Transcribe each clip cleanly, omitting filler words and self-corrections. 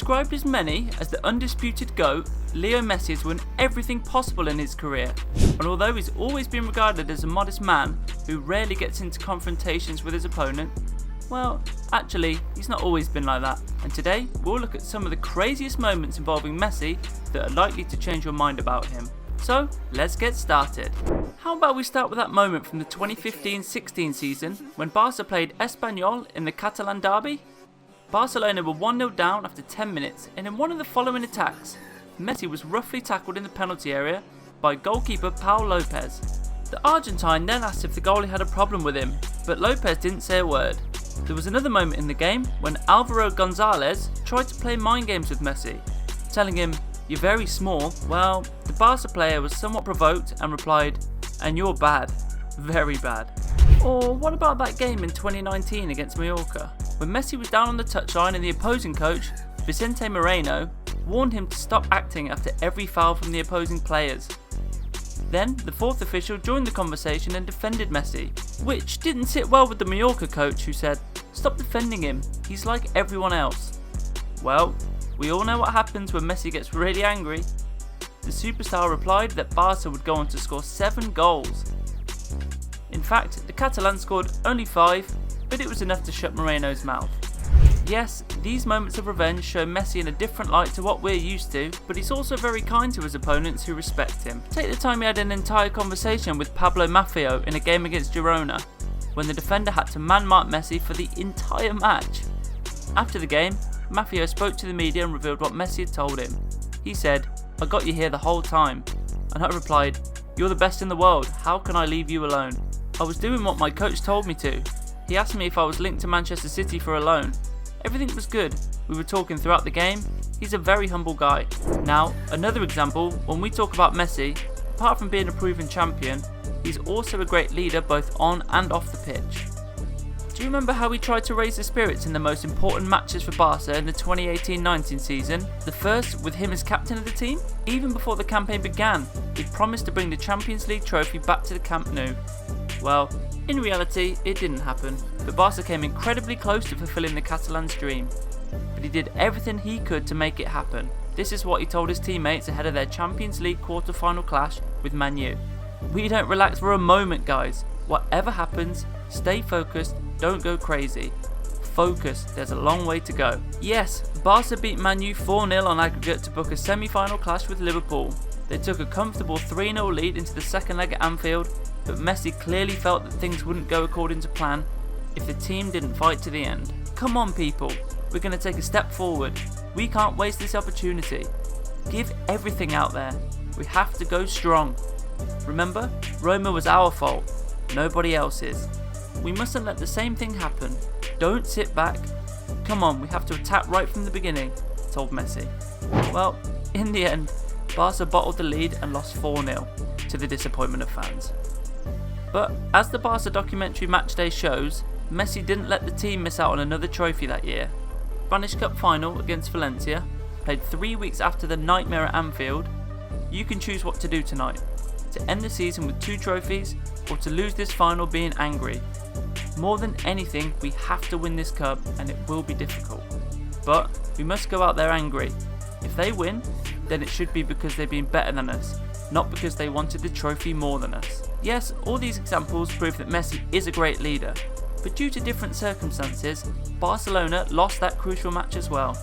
Described as many as the undisputed GOAT, Leo Messi has won everything possible in his career, and although he's always been regarded as a modest man who rarely gets into confrontations with his opponent, well, actually, he's not always been like that, and today we'll look at some of the craziest moments involving Messi that are likely to change your mind about him. So, let's get started. How about we start with that moment from the 2015-16 season when Barca played Espanyol in the Catalan derby? Barcelona were 1-0 down after 10 minutes, and in one of the following attacks, Messi was roughly tackled in the penalty area by goalkeeper Pau Lopez. The Argentine then asked if the goalie had a problem with him, but Lopez didn't say a word. There was another moment in the game when Álvaro González tried to play mind games with Messi, telling him, "You're very small." Well, the Barca player was somewhat provoked and replied, "And you're bad, very bad." Or what about that game in 2019 against Mallorca, when Messi was down on the touchline and the opposing coach, Vicente Moreno, warned him to stop acting after every foul from the opposing players. Then, the fourth official joined the conversation and defended Messi, which didn't sit well with the Mallorca coach, who said, "Stop defending him, he's like everyone else." Well, we all know what happens when Messi gets really angry. The superstar replied that Barca would go on to score 7 goals. In fact, the Catalan scored only 5, but it was enough to shut Moreno's mouth. Yes, these moments of revenge show Messi in a different light to what we're used to, but he's also very kind to his opponents who respect him. Take the time he had an entire conversation with Pablo Maffeo in a game against Girona, when the defender had to man-mark Messi for the entire match. After the game, Maffeo spoke to the media and revealed what Messi had told him. He said, "I got you here the whole time." And I replied, "You're the best in the world, how can I leave you alone? I was doing what my coach told me to. He asked me if I was linked to Manchester City for a loan. Everything was good, we were talking throughout the game. He's a very humble guy." Now, another example, when we talk about Messi, apart from being a proven champion, he's also a great leader both on and off the pitch. Do you remember how he tried to raise the spirits in the most important matches for Barca in the 2018-19 season? The first with him as captain of the team? Even before the campaign began, he promised to bring the Champions League trophy back to the Camp Nou. Well, in reality, it didn't happen, but Barca came incredibly close to fulfilling the Catalan's dream. But he did everything he could to make it happen. This is what he told his teammates ahead of their Champions League quarter-final clash with Man U. "We don't relax for a moment, guys. Whatever happens, stay focused, don't go crazy. Focus, there's a long way to go." Yes, Barca beat Man U 4-0 on aggregate to book a semi-final clash with Liverpool. They took a comfortable 3-0 lead into the second leg at Anfield, but Messi clearly felt that things wouldn't go according to plan if the team didn't fight to the end. Come on people, we're going to take a step forward. We can't waste this opportunity. Give everything out there. We have to go strong. Remember, Roma was our fault, nobody else's. We mustn't let the same thing happen. Don't sit back. Come on, we have to attack right from the beginning, told Messi. Well, in the end, Barca bottled the lead and lost 4-0 to the disappointment of fans. But as the Barca documentary Matchday shows, Messi didn't let the team miss out on another trophy that year. Spanish Cup final against Valencia, played 3 weeks after the nightmare at Anfield. You can choose what to do tonight, to end the season with 2 trophies or to lose this final being angry. More than anything, we have to win this cup and it will be difficult. But we must go out there angry. If they win, then it should be because they've been better than us, not because they wanted the trophy more than us. Yes, all these examples prove that Messi is a great leader, but due to different circumstances, Barcelona lost that crucial match as well.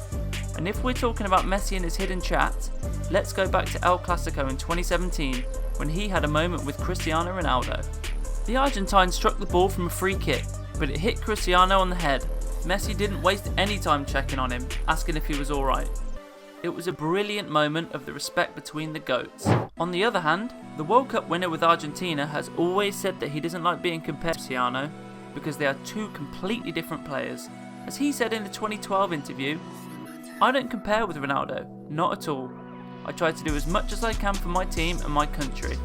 And if we're talking about Messi and his hidden chat, let's go back to El Clasico in 2017 when he had a moment with Cristiano Ronaldo. The Argentine struck the ball from a free kick, but it hit Cristiano on the head. Messi didn't waste any time checking on him, asking if he was alright. It was a brilliant moment of the respect between the GOATs. On the other hand, the World Cup winner with Argentina has always said that he doesn't like being compared to Cristiano because they are 2 completely different players. As he said in the 2012 interview, "I don't compare with Ronaldo, not at all. I try to do as much as I can for my team and my country."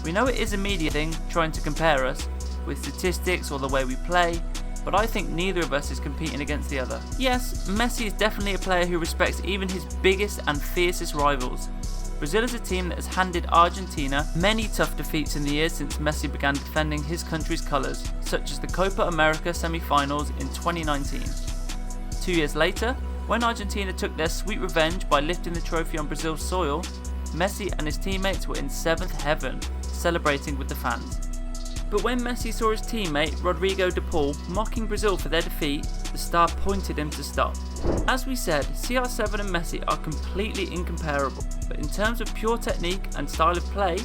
We know it is a media thing trying to compare us with statistics or the way we play, but I think neither of us is competing against the other. Yes, Messi is definitely a player who respects even his biggest and fiercest rivals. Brazil is a team that has handed Argentina many tough defeats in the years since Messi began defending his country's colours, such as the Copa America semi-finals in 2019. 2 years later, When Argentina took their sweet revenge by lifting the trophy on Brazil's soil, Messi and his teammates were in 7th heaven, celebrating with the fans. But when Messi saw his teammate Rodrigo de Paul mocking Brazil for their defeat, the star pointed him to stop. As we said, CR7 and Messi are completely incomparable, but in terms of pure technique and style of play,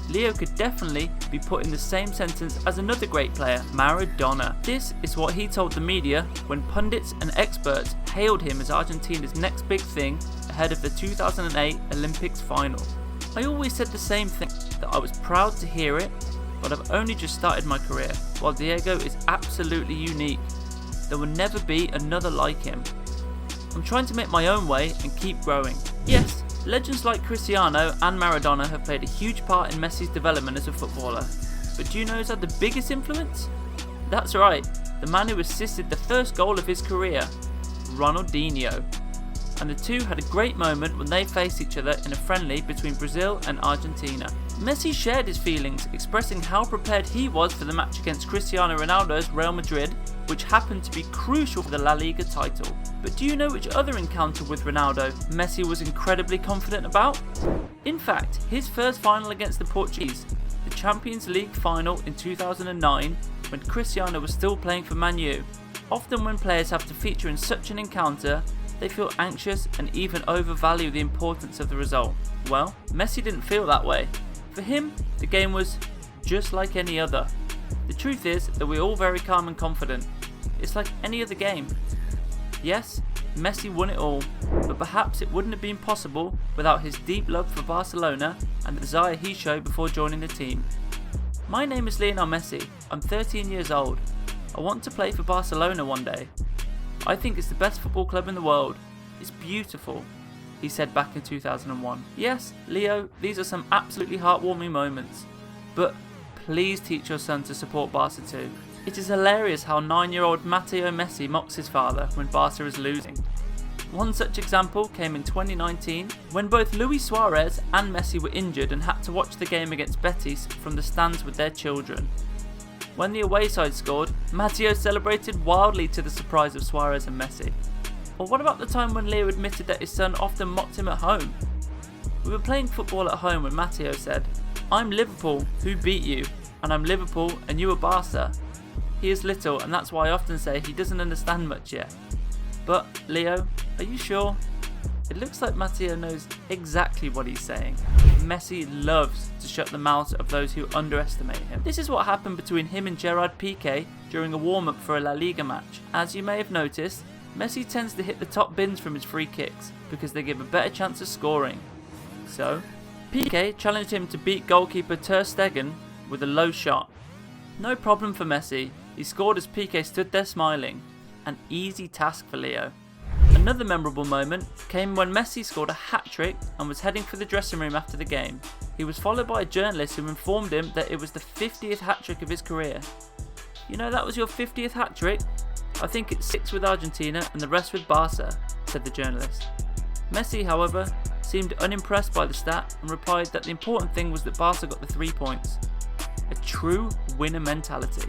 Leo could definitely be put in the same sentence as another great player, Maradona. This is what he told the media when pundits and experts hailed him as Argentina's next big thing ahead of the 2008 Olympics final. I always said the same thing, that I was proud to hear it, but I've only just started my career, while Diego is absolutely unique. There will never be another like him. I'm trying to make my own way and keep growing. Yes, legends like Cristiano and Maradona have played a huge part in Messi's development as a footballer. But do you know who's had the biggest influence? That's right, the man who assisted the first goal of his career, Ronaldinho. And the two had a great moment when they faced each other in a friendly between Brazil and Argentina. Messi shared his feelings, expressing how prepared he was for the match against Cristiano Ronaldo's Real Madrid, which happened to be crucial for the La Liga title. But do you know which other encounter with Ronaldo Messi was incredibly confident about? In fact, his first final against the Portuguese, the Champions League final in 2009, when Cristiano was still playing for Man U. Often when players have to feature in such an encounter, they feel anxious and even overvalue the importance of the result. Well, Messi didn't feel that way. For him, the game was just like any other. The truth is that we're all very calm and confident. It's like any other game. Yes, Messi won it all, but perhaps it wouldn't have been possible without his deep love for Barcelona and the desire he showed before joining the team. My name is Lionel Messi. I'm 13 years old. I want to play for Barcelona one day. I think it's the best football club in the world. It's beautiful, he said back in 2001. Yes, Leo, these are some absolutely heartwarming moments. But please teach your son to support Barca too. It is hilarious how 9-year-old Matteo Messi mocks his father when Barca is losing. One such example came in 2019 when both Luis Suarez and Messi were injured and had to watch the game against Betis from the stands with their children. When the away side scored, Matteo celebrated wildly to the surprise of Suarez and Messi. Or what about the time when Leo admitted that his son often mocked him at home? We were playing football at home when Matteo said, "I'm Liverpool, who beat you? And I'm Liverpool and you are Barca." He is little and that's why I often say he doesn't understand much yet. But Leo, are you sure? It looks like Matteo knows exactly what he's saying. Messi loves to shut the mouths of those who underestimate him. This is what happened between him and Gerard Piqué during a warm-up for a La Liga match. As you may have noticed, Messi tends to hit the top bins from his free kicks because they give a better chance of scoring. So, Piqué challenged him to beat goalkeeper Ter Stegen with a low shot. No problem for Messi, he scored as Piqué stood there smiling. An easy task for Leo. Another memorable moment came when Messi scored a hat-trick and was heading for the dressing room after the game. He was followed by a journalist who informed him that it was the 50th hat-trick of his career. "You know that was your 50th hat-trick? I think it's 6 with Argentina and the rest with Barca," said the journalist. Messi, however, seemed unimpressed by the stat and replied that the important thing was that Barca got the 3 points. A true winner mentality.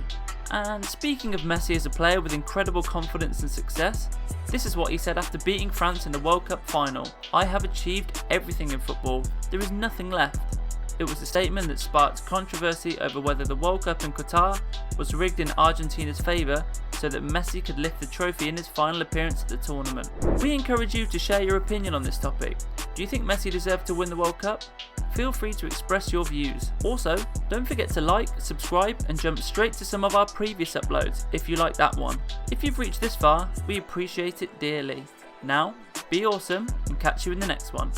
And speaking of Messi as a player with incredible confidence and success, this is what he said after beating France in the World Cup final. "I have achieved everything in football. There is nothing left." It was a statement that sparked controversy over whether the World Cup in Qatar was rigged in Argentina's favour so that Messi could lift the trophy in his final appearance at the tournament. We encourage you to share your opinion on this topic. Do you think Messi deserved to win the World Cup? Feel free to express your views. Also, don't forget to like, subscribe and jump straight to some of our previous uploads if you like that one. If you've reached this far, we appreciate it dearly. Now, be awesome and catch you in the next one.